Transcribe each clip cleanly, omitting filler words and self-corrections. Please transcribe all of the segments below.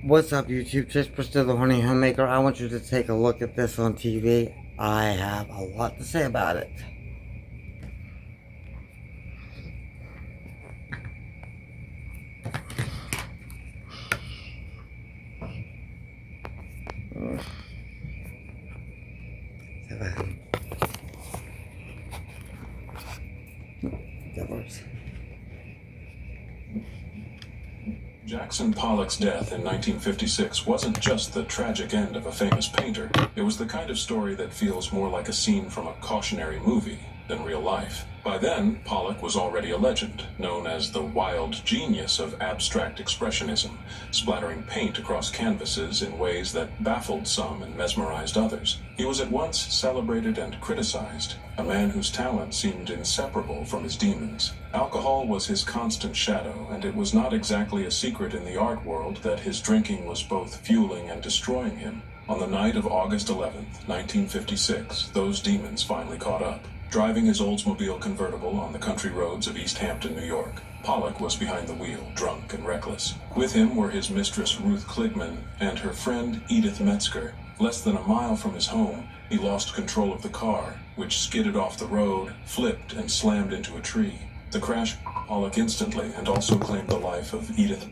What's up, YouTube? Just Bristol the Horny Homemaker. I want you to take a look at this on TV. I have a lot to say about it. That works. Jackson Pollock's death in 1956 wasn't just the tragic end of a famous painter. It was the kind of story that feels more like a scene from a cautionary movie than real life. By then, Pollock was already a legend, known as the wild genius of abstract expressionism, splattering paint across canvases in ways that baffled some and mesmerized others. He was at once celebrated and criticized, a man whose talent seemed inseparable from his demons. Alcohol was his constant shadow, and it was not exactly a secret in the art world that his drinking was both fueling and destroying him. On the night of August 11th, 1956, those demons finally caught up. Driving his Oldsmobile convertible on the country roads of East Hampton, New York, Pollock was behind the wheel, drunk and reckless. With him were his mistress Ruth Kligman and her friend Edith Metzger. Less than a mile from his home, he lost control of the car, which skidded off the road, flipped, and slammed into a tree. The crash Pollock instantly and also claimed the life of Edith.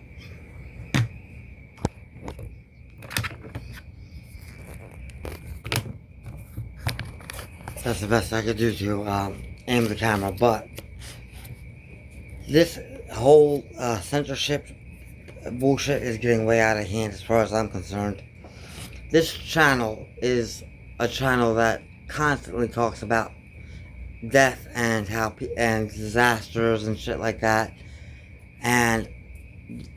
That's the best I could do to aim the camera, but this whole censorship bullshit is getting way out of hand as far as I'm concerned. This channel is a channel that constantly talks about death and and disasters and shit like that, and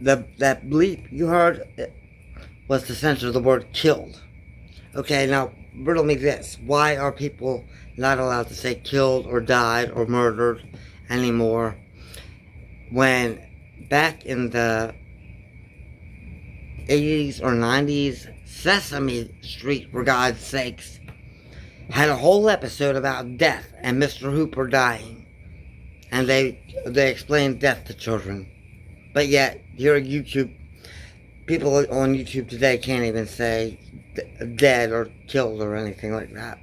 that bleep you heard was to censor the word killed. Okay, now riddle me this: why are people not allowed to say killed or died or murdered anymore, when back in the 80s or 90s, Sesame Street, for God's sakes, had a whole episode about death and Mr. Hooper dying, and they explained death to children. But yet here at YouTube, people on YouTube today can't even say dead or killed or anything like that.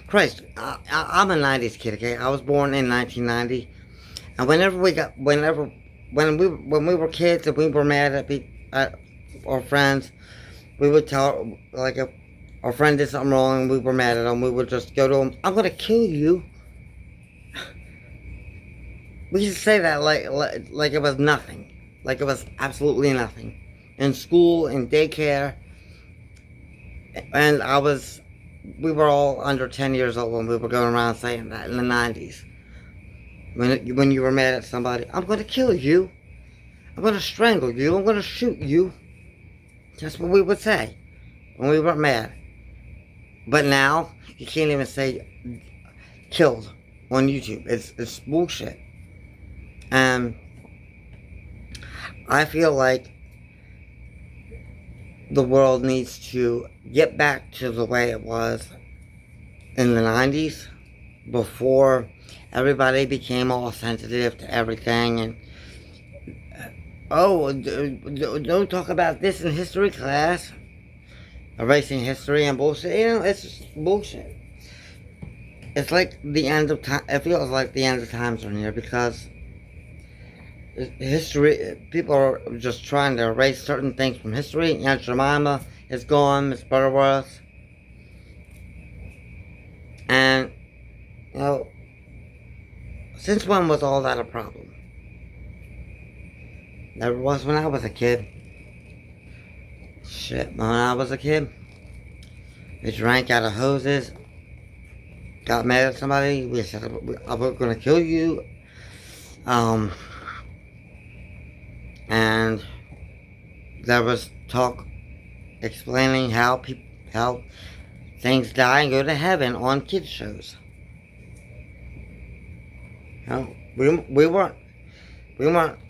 Christ, I'm a 90s kid, okay? I was born in 1990, and when we were kids and we were mad at our friends, we would tell, like, if our friend did something wrong and we were mad at them, we would just go to them, "I'm gonna kill you." We used to say that like it was nothing, like it was absolutely nothing. In school, in daycare, and we were all under 10 years old when we were going around saying that in the 90s. When you were mad at somebody, "I'm going to kill you. I'm going to strangle you. I'm going to shoot you." That's what we would say when we were mad. But now, you can't even say killed on YouTube. It's bullshit. And I feel like the world needs to get back to the way it was in the 90s, before everybody became all sensitive to everything, and don't talk about this in history class, erasing history and bullshit. It's just bullshit. It's like the end of time. It feels like the end of times are near, because history, people are just trying to erase certain things from history. Aunt Jemima is gone, Miss Butterworth, and since when was all that a problem? Never was when I was a kid. Shit, when I was a kid, we drank out of hoses, got mad at somebody, we said, "I'm gonna kill you," and there was talk explaining how things die and go to heaven on kids shows. We weren't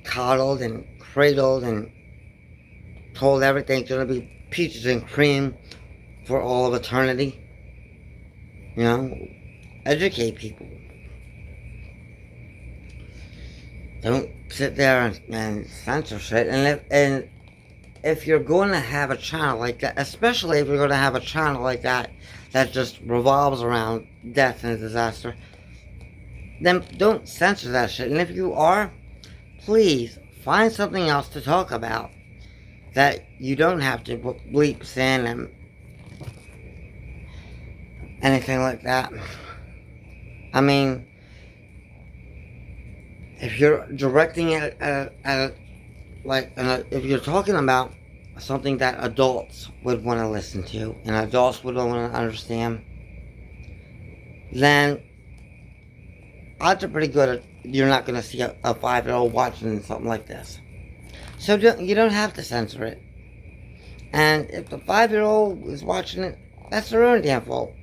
coddled and cradled and told everything's gonna be peaches and cream for all of eternity. Educate people. Don't sit there and censor shit. And if you're going to have a channel like that, especially if you're going to have a channel like that that just revolves around death and disaster, then don't censor that shit. And if you are, please find something else to talk about that you don't have to put bleeps in and anything like that. I mean, if you're directing it if you're talking about something that adults would want to listen to and adults would want to understand, then odds are pretty good you're not going to see a 5-year-old watching something like this. So you don't have to censor it. And if the 5-year-old is watching it, that's their own damn fault.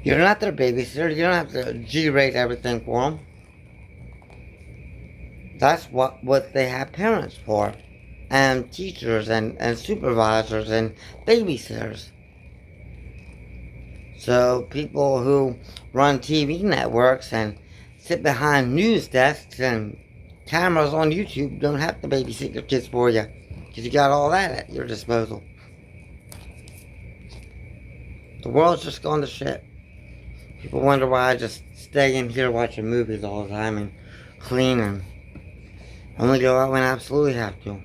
You're not their babysitter. You don't have to G-rate everything for them. That's what they have parents for. And teachers and supervisors and babysitters. So people who run TV networks and sit behind news desks and cameras on YouTube don't have to babysit your kids for you. Because you got all that at your disposal. The world's just gone to shit. People wonder why I just stay in here watching movies all the time and clean and only go out when I absolutely have to.